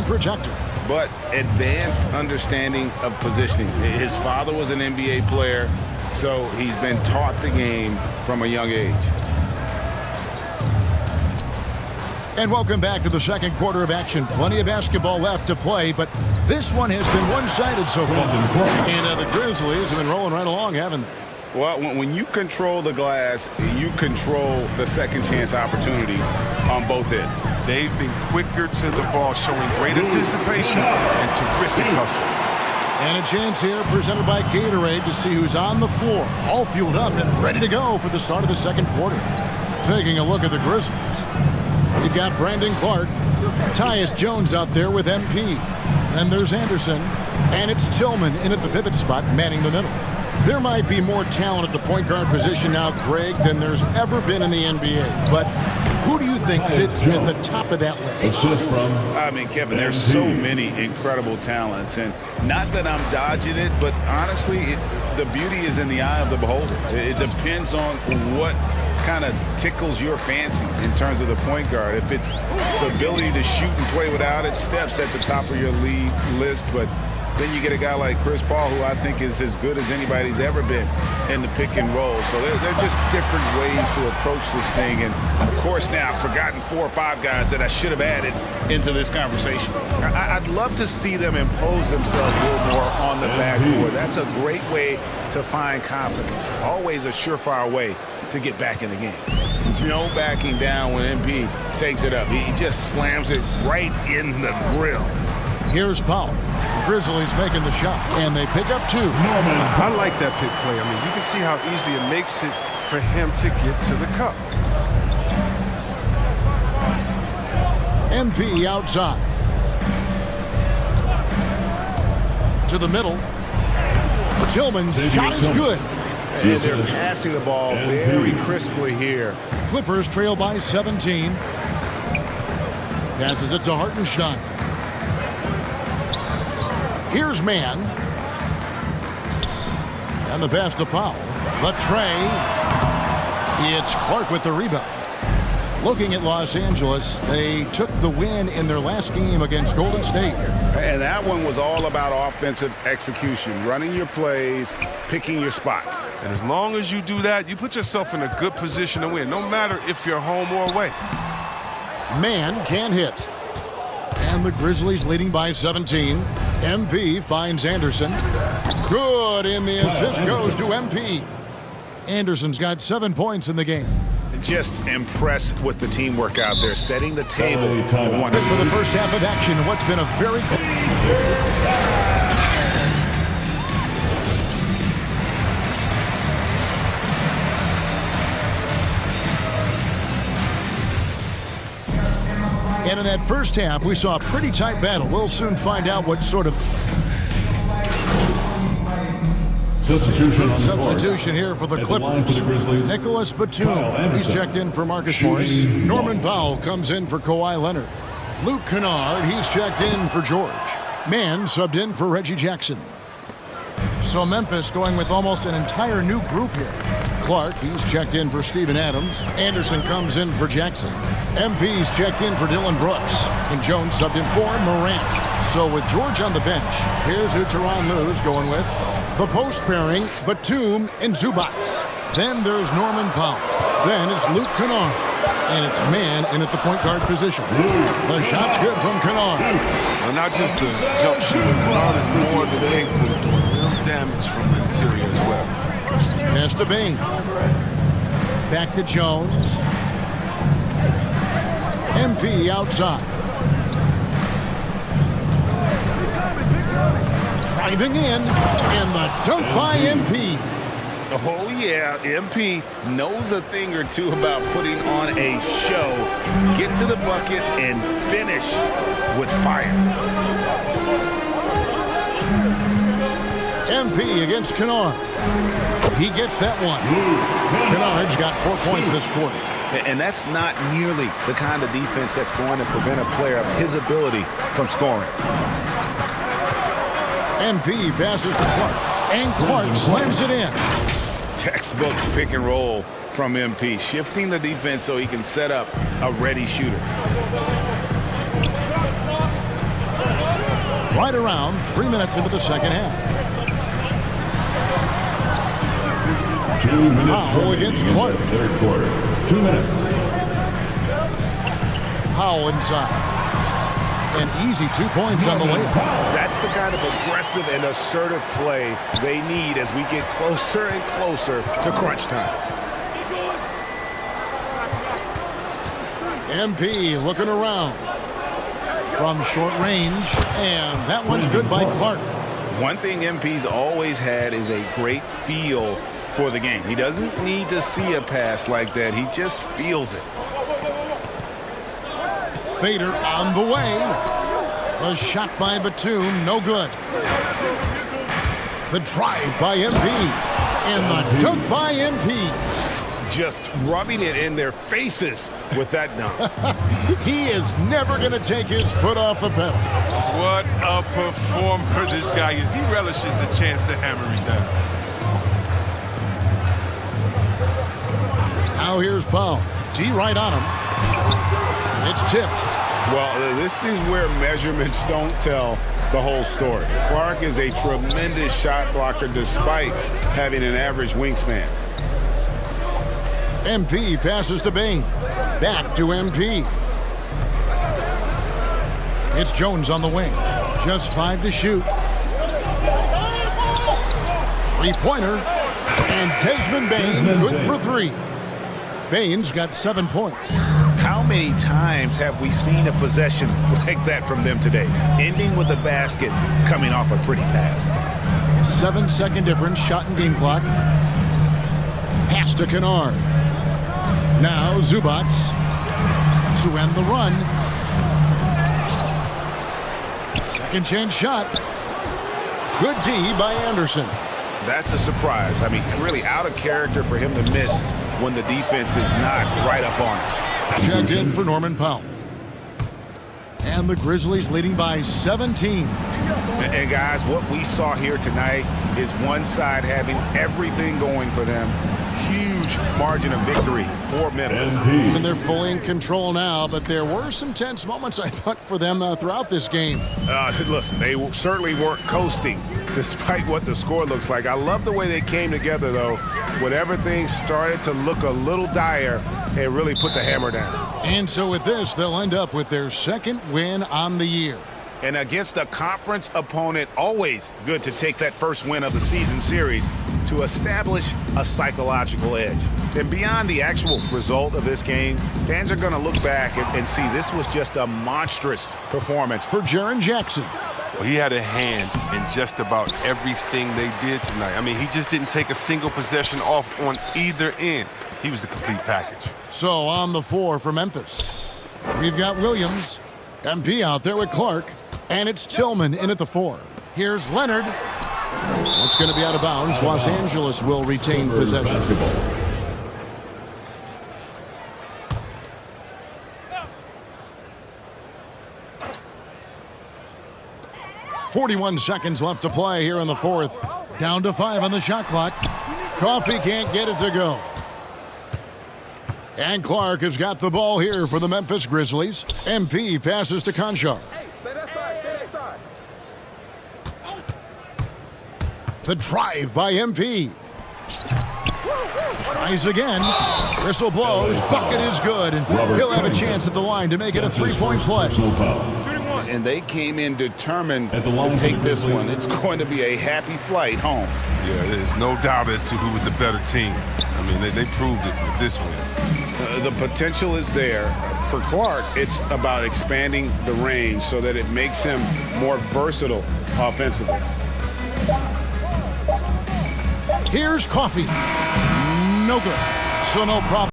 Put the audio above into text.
protector. But advanced understanding of positioning. His father was an NBA player, so he's been taught the game from a young age. And welcome back to the second quarter of action. Plenty of basketball left to play, but this one has been one-sided so far. And the Grizzlies have been rolling right along, haven't they? Well, when you control the glass, you control the second chance opportunities on both ends. They've been quicker to the ball, showing great anticipation and terrific hustle. And a chance here presented by Gatorade to see who's on the floor, all fueled up and ready to go for the start of the second quarter. Taking a look at the Grizzlies. We've got Brandon Clark, Tyus Jones out there with MP. Then there's Anderson, and it's Tillman in at the pivot spot, manning the middle. There might be more talent at the point guard position now, Greg, than there's ever been in the NBA. But who do you think sits at the top of that list? I mean, Kevin, there's so many incredible talents. And not that I'm dodging it, but honestly, the beauty is in the eye of the beholder. It depends on what kind of tickles your fancy in terms of the point guard. If it's the ability to shoot and play without it, Steph's at the top of your league list. But then you get a guy like Chris Paul, who I think is as good as anybody's ever been in the pick and roll. So they're just different ways to approach this thing. And, of course, now I've forgotten 4 or 5 guys that I should have added into this conversation. I'd love to see them impose themselves a little more on the backboard. That's a great way to find confidence. Always a surefire way to get back in the game. No backing down when MP takes it up. He just slams it right in the grill. Here's Powell. Grizzlies making the shot, and they pick up 2. I like that pick play. I mean, you can see how easily it makes it for him to get to the cup. MP outside. To the middle. Tillman's shot is good. And they're passing the ball very crisply here. Clippers trail by 17. Passes it to Hartenstein. Here's Mann. And the pass to Powell. The tray. It's Clark with the rebound. Looking at Los Angeles, they took the win in their last game against Golden State. And that one was all about offensive execution, running your plays, picking your spots. And as long as you do that, you put yourself in a good position to win, no matter if you're home or away. Mann can't hit. And the Grizzlies leading by 17. MP finds Anderson. Good, and the assist goes to MP. Anderson's got 7 points in the game. Just impressed with the teamwork out there, setting the table for one. For the first half of action, what's been a very... And in that first half, we saw a pretty tight battle. We'll soon find out what sort of substitution here for the Clippers. Nicholas Batum, he's checked in for Marcus Morris. Norman Powell comes in for Kawhi Leonard. Luke Kennard, he's checked in for George. Mann subbed in for Reggie Jackson. So Memphis going with almost an entire new group here. Clark, he's checked in for Steven Adams. Anderson comes in for Jackson. MP's checked in for Dylan Brooks. And Jones subbed in for Morant. So with George on the bench, here's who Tyronn Lue's going with. The post pairing, Batum and Zubac. Then there's Norman Powell. Then it's Luke Kennard. And it's Mann in at the point guard position. The shot's good from Kennard. Well, not just a jump shooter. Kennard is more than capable of doing real damage from the interior as well. Pass to Bain. Back to Jones. MP outside. Driving in, and the dunk by MP. Oh, yeah, MP knows a thing or two about putting on a show. Get to the bucket and finish with fire. MP against Kennard. He gets that one. Kennard's got 4 points this quarter. And that's not nearly the kind of defense that's going to prevent a player of his ability from scoring. MP passes to Clark, and Clark slams it in. Textbook pick and roll from MP, shifting the defense so he can set up a ready shooter. right around 3 minutes into the second half. 2 minutes. Powell against Clark. Third quarter. 2 minutes. Powell inside. An easy 2 points on the way. That's the kind of aggressive and assertive play they need as we get closer and closer to crunch time. MP looking around from short range, and that one's good by Clark. One thing MP's always had is a great feel for the game. He doesn't need to see a pass like that. He just feels it. Fader on the way. The shot by Batum, no good. The drive by MP. And the dunk by MP. Just rubbing it in their faces with that dunk. He is never going to take his foot off the pedal. What a performer this guy is. He relishes the chance to hammer it down. Now here's Powell. D right on him. It's tipped. Well, this is where measurements don't tell the whole story. Clark is a tremendous shot blocker despite having an average wingspan. MP passes to Bain. Back to MP. It's Jones on the wing. Just 5 to shoot. Three-pointer. And Desmond Bain good for 3. Bain's got 7 points. How many times have we seen a possession like that from them today, ending with a basket coming off a pretty pass? 7-second difference, shot and game clock. Pass to Kennard. Now Zubac to end the run. Second chance shot. Good D by Anderson. That's a surprise. I mean, really out of character for him to miss when the defense is not right up on him. Checked in for Norman Powell. And the Grizzlies leading by 17. And guys, what we saw here tonight is one side having everything going for them. Huge margin of victory for Memphis. And they're fully in control now, but there were some tense moments, I thought, for them throughout this game. Listen, they certainly weren't coasting despite what the score looks like. I love the way they came together, though, when everything started to look a little dire and really put the hammer down. And so with this, they'll end up with their second win on the year. And against a conference opponent, always good to take that first win of the season series to establish a psychological edge. And beyond the actual result of this game, fans are going to look back and see this was just a monstrous performance For Jaren Jackson. Well, he had a hand in just about everything they did tonight. I mean, he just didn't take a single possession off on either end. He was the complete package. So on the 4 for Memphis, we've got Williams, MP out there with Clark, and it's Tillman in at the 4. Here's Leonard. It's going to be out of bounds. Los Angeles will retain possession. .41 seconds left to play here in the 4th. Down to 5 on the shot clock. Coffee can't get it to go. And Clark has got the ball here for the Memphis Grizzlies. MP passes to Conchar. The drive by MP. Tries again. Whistle blows. Bucket is good. And he'll have a chance at the line to make it a 3-point play. And they came in determined to take this one. It's going to be a happy flight home. Yeah, there's no doubt as to who was the better team. I mean, they proved it with this win. The potential is there. For Clark, it's about expanding the range so that it makes him more versatile offensively. Here's Coffee. No good. So no problem.